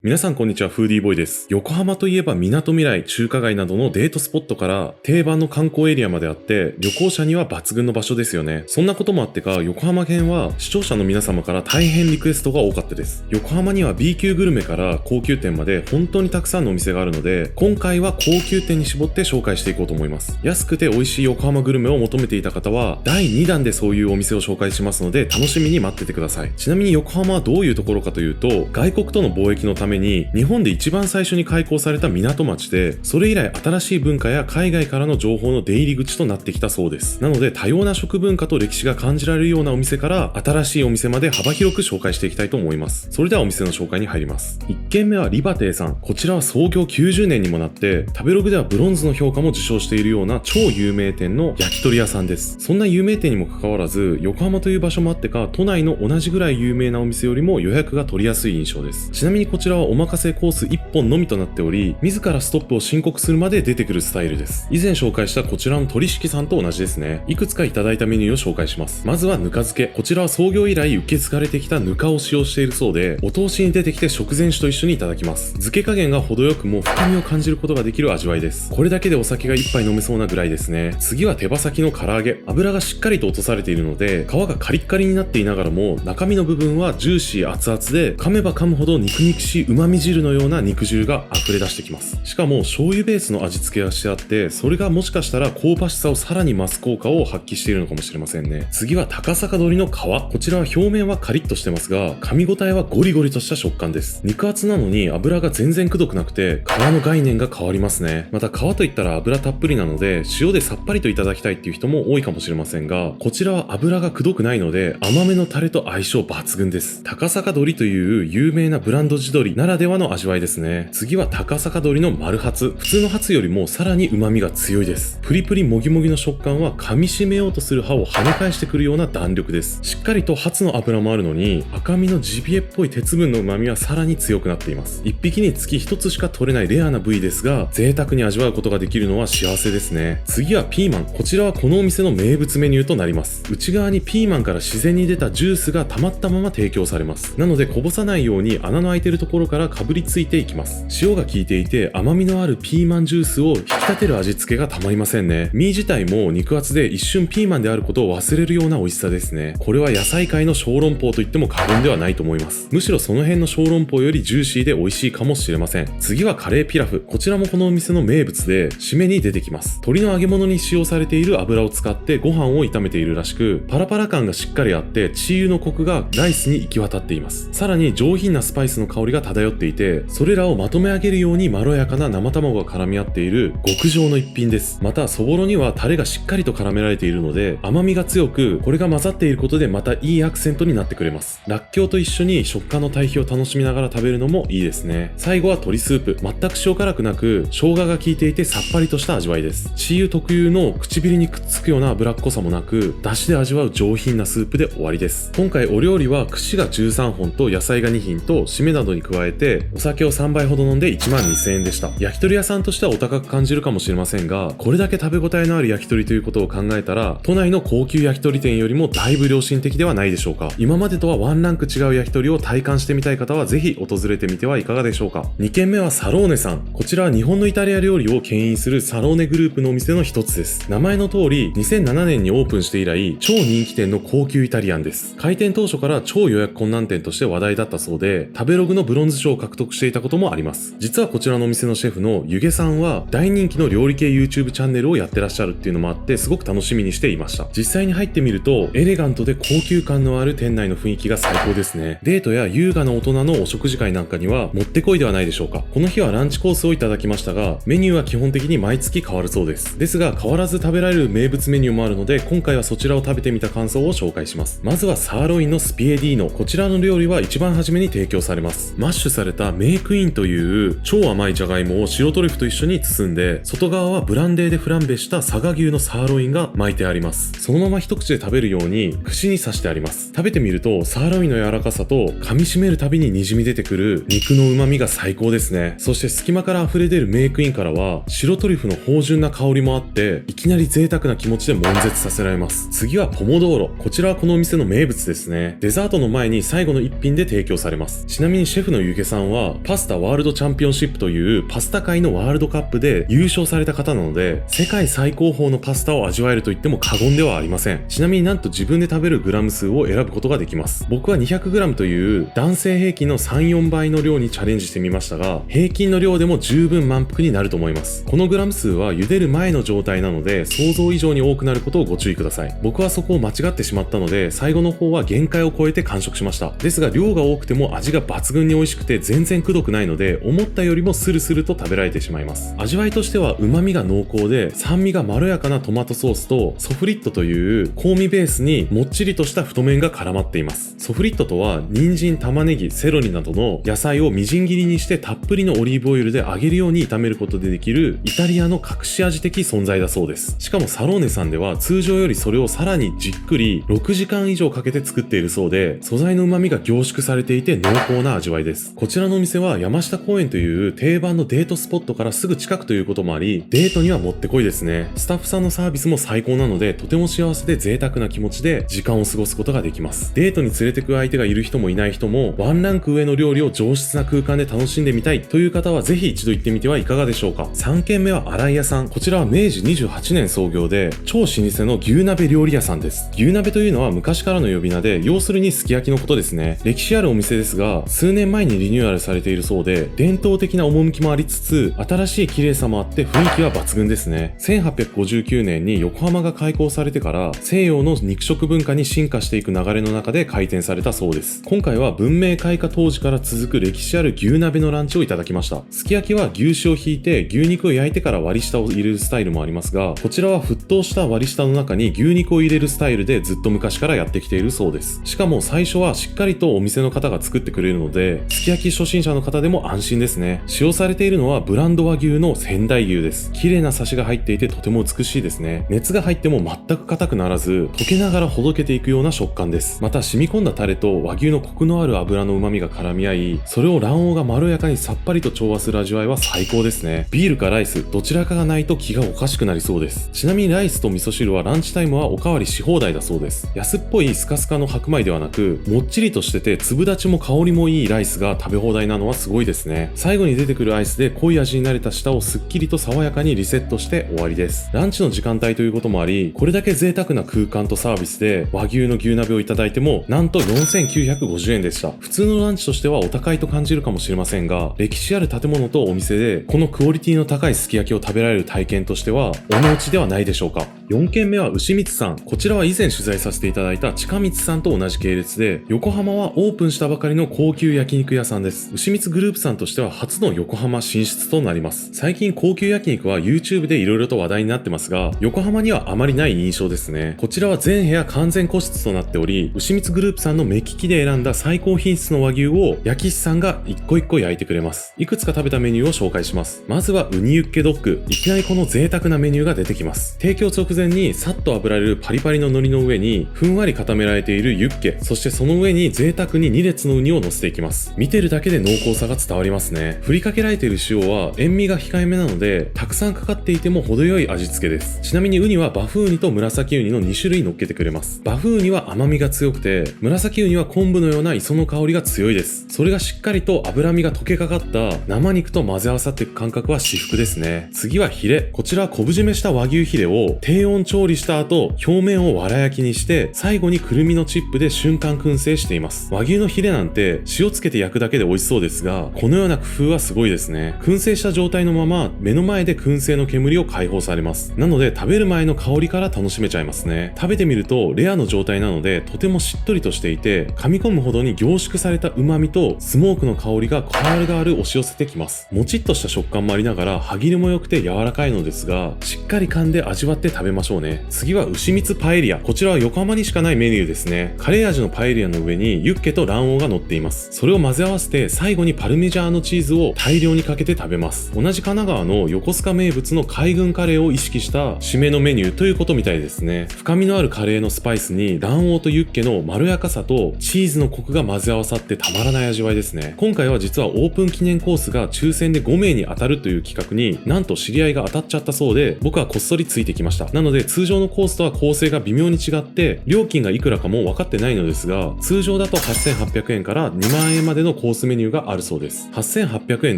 皆さんこんにちは、フーディーボーイです。横浜といえば港未来、中華街などのデートスポットから定番の観光エリアまであって、旅行者には抜群の場所ですよね。そんなこともあってか、横浜編は視聴者の皆様から大変リクエストが多かったです。横浜には B 級グルメから高級店まで本当にたくさんのお店があるので、今回は高級店に絞って紹介していこうと思います。安くて美味しい横浜グルメを求めていた方は、第2弾でそういうお店を紹介しますので、楽しみに待っててください。ちなみに横浜はどういうところかというと、外国との貿易のために日本で一番最初に開港された港町で、それ以来新しい文化や海外からの情報の出入り口となってきたそうです。なので多様な食文化と歴史が感じられるようなお店から新しいお店まで幅広く紹介していきたいと思います。それではお店の紹介に入ります。1軒目はリバテイさん。こちらは創業90年にもなって、食べログではブロンズの評価も受賞しているような超有名店の焼き鳥屋さんです。そんな有名店にもかかわらず、横浜という場所もあってか、都内の同じぐらい有名なお店よりも予約が取りやすい印象です。ちなみにこちらはお任せコース1本のみとなっており、自らストップを申告するまで出てくるスタイルです。以前紹介したこちらの鳥敷さんと同じですね。いくつかいただいたメニューを紹介します。まずはぬか漬け。こちらは創業以来受け継がれてきたぬかを使用しているそうで、お通しに出てきて食前酒と一緒にいただきます。漬け加減が程よくも深みを感じることができる味わいです。これだけでお酒が一杯飲めそうなぐらいですね。次は手羽先の唐揚げ。油がしっかりと落とされているので、皮がカリッカリになっていながらも、中身の部分はジューシー熱々で、噛めば噛むほど肉々しい旨味汁のような肉汁が溢れ出してきます。しかも醤油ベースの味付けがしてあって、それがもしかしたら香ばしさをさらに増す効果を発揮しているのかもしれませんね。次は高坂鶏の皮。こちらは表面はカリッとしてますが、噛み応えはゴリゴリとした食感です。肉厚なのに油が全然くどくなくて、皮の概念が変わりますね。また皮といったら油たっぷりなので、塩でさっぱりといただきたいっていう人も多いかもしれませんが、こちらは油がくどくないので、甘めのタレと相性抜群です。高坂鶏という有名なブランド地鶏ならではの味わいですね。次は高坂鶏の丸ハツ。普通のハツよりもさらに旨味が強いです。プリプリもぎもぎの食感は噛み締めようとする歯を跳ね返してくるような弾力です。しっかりとハツの脂もあるのに、赤身のジビエっぽい鉄分の旨味はさらに強くなっています。一匹につき一つしか取れないレアな部位ですが、贅沢に味わうことができるのは幸せですね。次はピーマン。こちらはこのお店の名物メニューとなります。内側にピーマンから自然に出たジュースが溜まったまま提供されます。なのでこぼさないように穴の開いているところからかぶりついていきます。塩が効いていて甘みのあるピーマンジュースを引き立てる味付けがたまりませんね。身自体も肉厚で一瞬ピーマンであることを忘れるような美味しさですね。これは野菜界の小籠包と言っても過言ではないと思います。むしろその辺の小籠包よりジューシーで美味しいかもしれません。次はカレーピラフ。こちらもこのお店の名物で締めに出てきます。鶏の揚げ物に使用されている油を使ってご飯を炒めているらしく、パラパラ感がしっかりあってチー油のコクがライスに行き渡っています。さらに上品なスパイスの香りが漂っていて、それらをまとめ上げるようにまろやかな生卵が絡み合っている極上の一品です。またそぼろにはタレがしっかりと絡められているので、甘みが強く、これが混ざっていることでまたいいアクセントになってくれます。らっきょうと一緒に食感の対比を楽しみながら食べるのもいいですね。最後は鶏スープ。全く塩辛くなく、生姜が効いていてさっぱりとした味わいです。チー油特有の唇にくっつくような脂っこさもなく、出汁で味わう上品なスープで終わりです。今回お料理は串が13本と野菜が2品と締めなどに加えて、お酒を3杯ほど飲んで12,000円でした。焼き鳥屋さんとしてはお高く感じるかもしれませんが、これだけ食べ応えのある焼き鳥ということを考えたら、都内の高級焼き鳥店よりもだいぶ良心的ではないでしょうか。今までとはワンランク違う焼き鳥を体感してみたい方はぜひ訪れてみてはいかがでしょうか。2軒目はサローネさん。こちらは日本のイタリア料理を牽引するサローネグループのお店の一つです。名前の通り2007年にオープンして以来超人気店の高級イタリアンです。開店当初から超予約困難店として話題だったそうで、食べログのブロンズ賞を獲得していたこともあります。実はこちらのお店のシェフのゆげさんは大人気の料理系 YouTube チャンネルをやってらっしゃるっていうのもあって、すごく楽しみにしていました。実際に入ってみるとエレガントで高級感のある店内の雰囲気が最高ですね。デートや優雅な大人のお食事会なんかにはもってこいではないでしょうか。この日はランチコースをいただきましたが、メニューは基本的に毎月変わるそうです。ですが変わらず食べられる名物メニューもあるので、今回はそちらを食べてみた感想を紹介します。まずはサーロインのスピエディーノ。こちらの料理は一番初めに提供されます。マッシュされたメイクインという超甘いじゃがいもを白トリュフと一緒に包んで、外側はブランデーでフランベした佐賀牛のサーロインが巻いてあります。そのまま一口で食べるように串に刺してあります。食べてみるとサーロインの柔らかさと噛み締めるたびに滲み出てくる肉の旨味が最高ですね。そして隙間から溢れ出るメイクインからは白トリュフの芳醇な香りもあって、いきなり贅沢な気持ちで悶絶させられます。次はポモドーロ。こちらはこのお店の名物ですね。デザートの前に最後の一品で提供されます。ちなみにシェフのゆけさんはパスタワールドチャンピオンシップというパスタ界のワールドカップで優勝された方なので、世界最高峰のパスタを味わえると言っても過言ではありません。ちなみになんと自分で食べるグラム数を選ぶことができます。僕は 200g という男性平均の 3,4 倍の量にチャレンジしてみましたが、平均の量でも十分満腹になると思います。このグラム数は茹でる前の状態なので想像以上に多くなることをご注意ください。僕はそこを間違ってしまったので、最後の方は限界を超えて完食しました。ですが量が多くても味が抜群に美味しくて全然くどくないので、思ったよりもスルスルと食べられてしまいます。味わいとしては旨味が濃厚で、酸味がまろやかなトマトソースとソフリットという香味ベースにもっちりとした太麺が絡まっています。ソフリットとは人参、玉ねぎ、セロリなどの野菜をみじん切りにしてたっぷりのオリーブオイルで揚げるように炒めることでできるイタリアの隠し味的存在だそうです。しかもサローネさんでは通常よりそれをさらにじっくり6時間以上かけて作っているそうで、素材の旨味が凝縮されていて濃厚な味わいです。こちらのお店は山下公園という定番のデートスポットからすぐ近くということもあり、デートにはもってこいですね。スタッフさんのサービスも最高なので、とても幸せで贅沢な気持ちで時間を過ごすことができます。デートに連れてく相手がいる人もいない人も、ワンランク上の料理を上質な空間で楽しんでみたいという方はぜひ一度行ってみてはいかがでしょうか。3軒目は新井屋さん。こちらは明治28年創業で超老舗の牛鍋料理屋さんです。牛鍋というのは昔からの呼び名で、要するにすき焼きのことですね。歴史あるお店ですが、数年前にリニューアルされているそうで、伝統的な趣もありつつ、新しい綺麗さもあって雰囲気は抜群ですね。1859年に横浜が開港されてから、西洋の肉食文化に進化していく流れの中で開店されたそうです。今回は文明開化当時から続く歴史ある牛鍋のランチをいただきました。すき焼きは牛脂を引いて牛肉を焼いてから割り下を入れるスタイルもありますが、こちらは沸騰した割り下の中に牛肉を入れるスタイルでずっと昔からやってきているそうです。しかも最初はしっかりとお店の方が作ってくれるので、すき焼き初心者の方でも安心ですね。使用されているのはブランド和牛の仙台牛です。綺麗なサシが入っていてとても美しいですね。熱が入っても全く硬くならず、溶けながらほどけていくような食感です。また染み込んだタレと和牛のコクのある油の旨味が絡み合い、それを卵黄がまろやかにさっぱりと調和する味わいは最高ですね。ビールかライスどちらかがないと気がおかしくなりそうです。ちなみにライスと味噌汁はランチタイムはおかわりし放題だそうです。安っぽいスカスカの白米ではなく、もっちりとしてて粒立ちも香りもいいライスが食べ放題なのはすごいですね。最後に出てくるアイスで濃い味に慣れた舌をすっきりと爽やかにリセットして終わりです。ランチの時間帯ということもあり、これだけ贅沢な空間とサービスで和牛の牛鍋をいただいてもなんと4950円でした。普通のランチとしてはお高いと感じるかもしれませんが、歴史ある建物とお店でこのクオリティの高いすき焼きを食べられる体験としてはお値打ちではないでしょうか。4軒目は牛光さん。こちらは以前取材させていただいた近光さんと同じ系列で、横浜はオープンしたばかりの高級焼肉屋さんです。牛光グループさんとしては初の横浜進出となります。最近高級焼肉は YouTube で色々と話題になってますが、横浜にはあまりない印象ですね。こちらは全部屋完全個室となっており、牛光グループさんの目利きで選んだ最高品質の和牛を焼き師さんが一個一個焼いてくれます。いくつか食べたメニューを紹介します。まずはウニユッケドッグ。いきなりこの贅沢なメニューが出てきます。提供直前にさっと炙られるパリパリの海苔の上にふんわり固められているユッケ、そしてその上に贅沢に2列のウニを乗せていきます。見てるだけで濃厚さが伝わりますね。振りかけられている塩は塩味が控えめなので、たくさんかかっていても程よい味付けです。ちなみにウニはバフウニと紫ウニの2種類乗っけてくれます。バフウニは甘みが強くて、紫ウニは昆布のような磯の香りが強いです。それがしっかりと脂身が溶けかかった生肉と混ぜ合わさっていく感覚は至福ですね。次はヒレ。こちらは昆布締めした和牛ヒレを低温調理した後、表面をわら焼きにして、最後にくるみのチップで瞬間燻製しています。和牛のヒレなんて塩つけて焼くだけで美味しそうですが、このような工夫はすごいですね。燻製した状態のまま目の前で燻製の煙を解放されます。なので食べる前の香りから楽しめちゃいますね。食べてみるとレアの状態なのでとてもしっとりとしていて、噛み込むほどに凝縮された旨味とスモークの香りが軽々押し寄せてきます。もちっとした食感もありながら歯切れも良くて柔らかいのですが、しっかり噛んで味わって食べましょうね。次は牛蜜パエリア。こちらは横浜にしかないメニューですね。カレー味のパエリアの上にユッケと卵黄が乗っています。それを混ぜ合わせて最後にパルメジャーノチーズを大量にかけて食べます。同じ神奈川の横須賀名物の海軍カレーを意識した締めのメニューということみたいですね。深みのあるカレーのスパイスに卵黄とユッケのまろやかさとチーズのコクが混ぜ合わさってたまらない味わいですね。今回は実はオープン記念コースが抽選で5名に当たるという企画になんと知り合いが当たっちゃったそうで、僕はこっそりついてきました。なので通常のコースとは構成が微妙に違って料金がいくらかも分かってないのですが、通常だと8800円から2万円までのコースメニューがあるそうです。8800円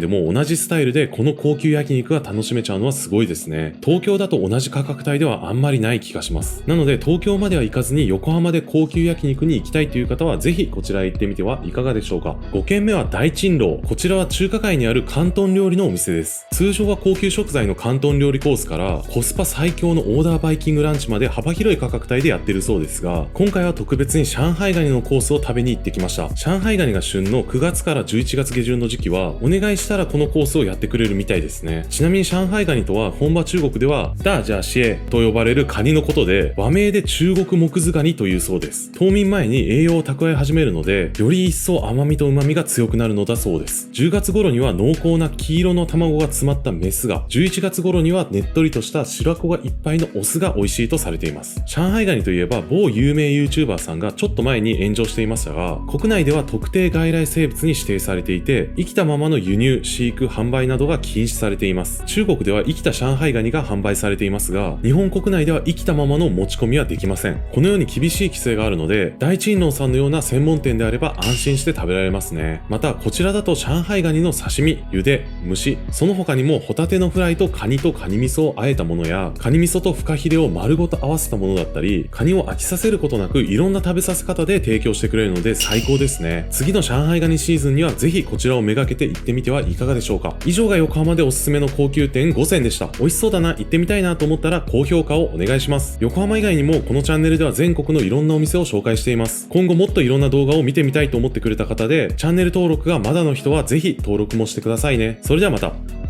でも同じスタイルでこの高級焼肉が楽しめちゃうのはすごいですね。東京だと同じ価格帯ではあんまりない気がします。なので東京までは行かずに横浜で高級焼肉に行きたいという方はぜひこちらへ行ってみてはいかがでしょうか。5軒目は大珍楼。こちらは中華街にある広東料理のお店です。通常は高級食材の広東料理コースからコスパ最強のオーダーバイキングランチまで幅広い価格帯でやってるそうですが、今回は特別に上海ガニのコースを食べに行ってきました。上海ガニが旬の9月から11月下旬の時期はお願いしたらこのコースをやってくれるみたいですね。ちなみに上海ガニとは本場中国ではダージャーシエと呼ばれるカニのことで、和名で中国木図ガニというそうです。冬眠前に栄養を蓄え始めるので、より一層甘みと旨みが強くなるのだそうです。10月頃には濃厚な黄色の卵が詰まったメスが、11月頃にはねっとりとした白子がいっぱいのオスが美味しいとされています。上海ガニといえば某有名 YouTuber さんがちょっと前に炎上していましたが、国内では特定外来生物に指定されていて、生きたままの輸入、飼育、販売などが禁止されています。中国では生きた上海ガニが販売されていますが、日本国内では生きたままの持ち込みはできません。このように厳しい規制があるので、大珍楼さんのような専門店であれば安心して食べられますね。またこちらだと上海ガニの刺身、茹で、蒸し、その他にもホタテのフライとカニ味噌を和えたものや、カニ味噌とフカヒレを丸ごと合わせたものだったり、カニを飽きさせることなくいろんな食べさせ方で提供してくれるので最高ですね。次の上海ガニシーズンにはぜひこちらをめがけて行ってみてはいかがでしょうか。以上が横浜でおすすめの高級店5選でした。美味しそうだな、行ってみたいなと思ったら高評価をお願いします。横浜以外にもこのチャンネルでは全国のいろんなお店を紹介しています。今後もっといろんな動画を見てみたいと思ってくれた方で、チャンネル登録がまだの人はぜひ登録もしてくださいね。それではまた。